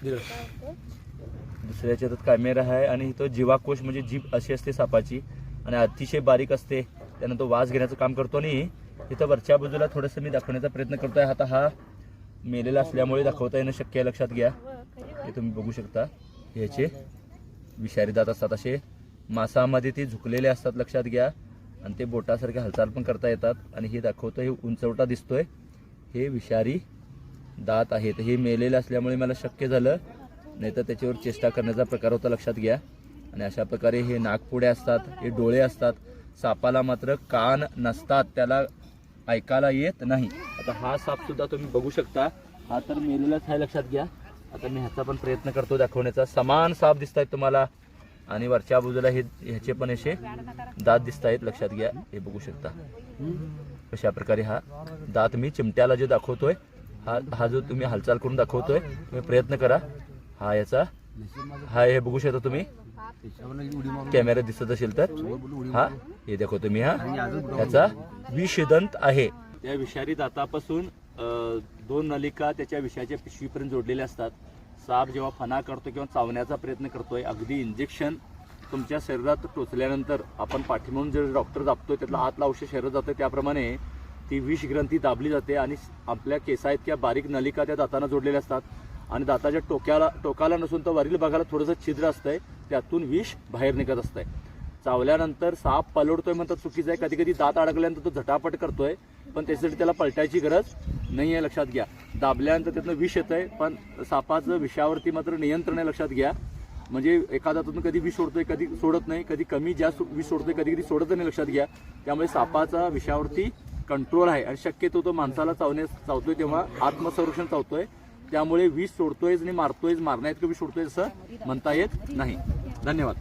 दुसऱ्या याच्यात कॅमेरा आहे आणि तो जीवाकोश म्हणजे जीभ अशी असते सापाची आणि अतिशय बारीक असते, त्यानं तो वास घेण्याचं काम करतो. आणि इथं वरच्या बाजूला थोडंसं मी दाखवण्याचा प्रयत्न करतोय. आता हा मेलेला असल्यामुळे दाखवता येणं शक्य आहे, लक्षात घ्या. हे तुम्ही बघू शकता, ह्याचे विषारी दात असतात, असे मांसामध्ये ते झुकलेले असतात, लक्षात घ्या. आणि ते बोटासारखे हालचाल पण करता येतात. आणि हे दाखवतं, हे उंचवटा दिसतोय, हे विषारी दात आहेत. हे मेलेले असल्यामुळे मला शक्य झालं, नाही तर त्याच्यावर चेष्टा करण्याचा प्रकार होता, लक्षात घ्या. आणि अशा प्रकारे हे नाकपुडे असतात, हे डोळे असतात. सापाला मात्र कान नसतात, त्याला ऐकायला येत नाही. आता हा साप सुद्धा तुम्ही बघू शकता, हा तर मेलेलाच आहे, लक्षात घ्या. आता मी ह्याचा पण प्रयत्न करतो दाखवण्याचा. समान साप दिसत आहेत तुम्हाला आणि वरच्या बाजूला हे ह्याचे पण असे दात दिसत आहेत, लक्षात घ्या. हे बघू शकता कशा प्रकारे हा दात मी चिमट्याला जे दाखवतोय, हा जो तुम्ही हालचाल करून दाखवतोय, तुम्ही प्रयत्न करा. हा याचा हा हे बघू शकता तुम्ही, कॅमेरा दिसत असेल तर. हा हे दाखवतो मी, हा याचा विषदंत आहे. त्या विषारी दातापासून 2 नलिका त्याच्या विषाच्या पिशवीपर्यंत जोडलेल्या असतात. साप जेव्हा फणा करतो किंवा चावण्याचा प्रयत्न करतोय, अगदी इंजेक्शन तुमच्या शरीरात टोचल्यानंतर आपण पाठीमागून जे डॉक्टर दाबतोय त्यातला आतला औषध शरीरात जातोय, त्याप्रमाणे ती विष ग्रंथी दाबली जाते आणि आपल्या केसात किंवा बारीक नलिका त्या दातांना जोडलेल्या असतात. आणि दाताच्या टोकाला नसून तर वरील भागाला थोडंसं छिद्र असतंय, त्यातून विष बाहेर निघत असतंय. चावल्यानंतर साप पलटतोय म्हणतात चुकीचं आहे. कधी कधी दात अडकल्यानंतर तो झटापट करतोय, पण त्याच्यासाठी त्याला पलटायची गरज नाही आहे, लक्षात घ्या. दाबल्यानंतर त्यातनं विष येतंय, पण सापाचं विषावरती मात्र नियंत्रण आहे, लक्षात घ्या. म्हणजे एका दातातून कधी विष सोडतोय, कधी सोडत नाही, कधी कमी जास्त विष सोडतोय, कधी कधी सोडत नाही, लक्षात घ्या. त्यामुळे सापाचा विषावरती कंट्रोल आहे आणि शक्यतो तो माणसाला चावतोय तेव्हा आत्मसंरक्षण चावतोय. त्यामुळे विष सोडतोय आणि मारतोय, मारण्याइतकं विष सोडतोय असं म्हणता येत नाही. धन्यवाद.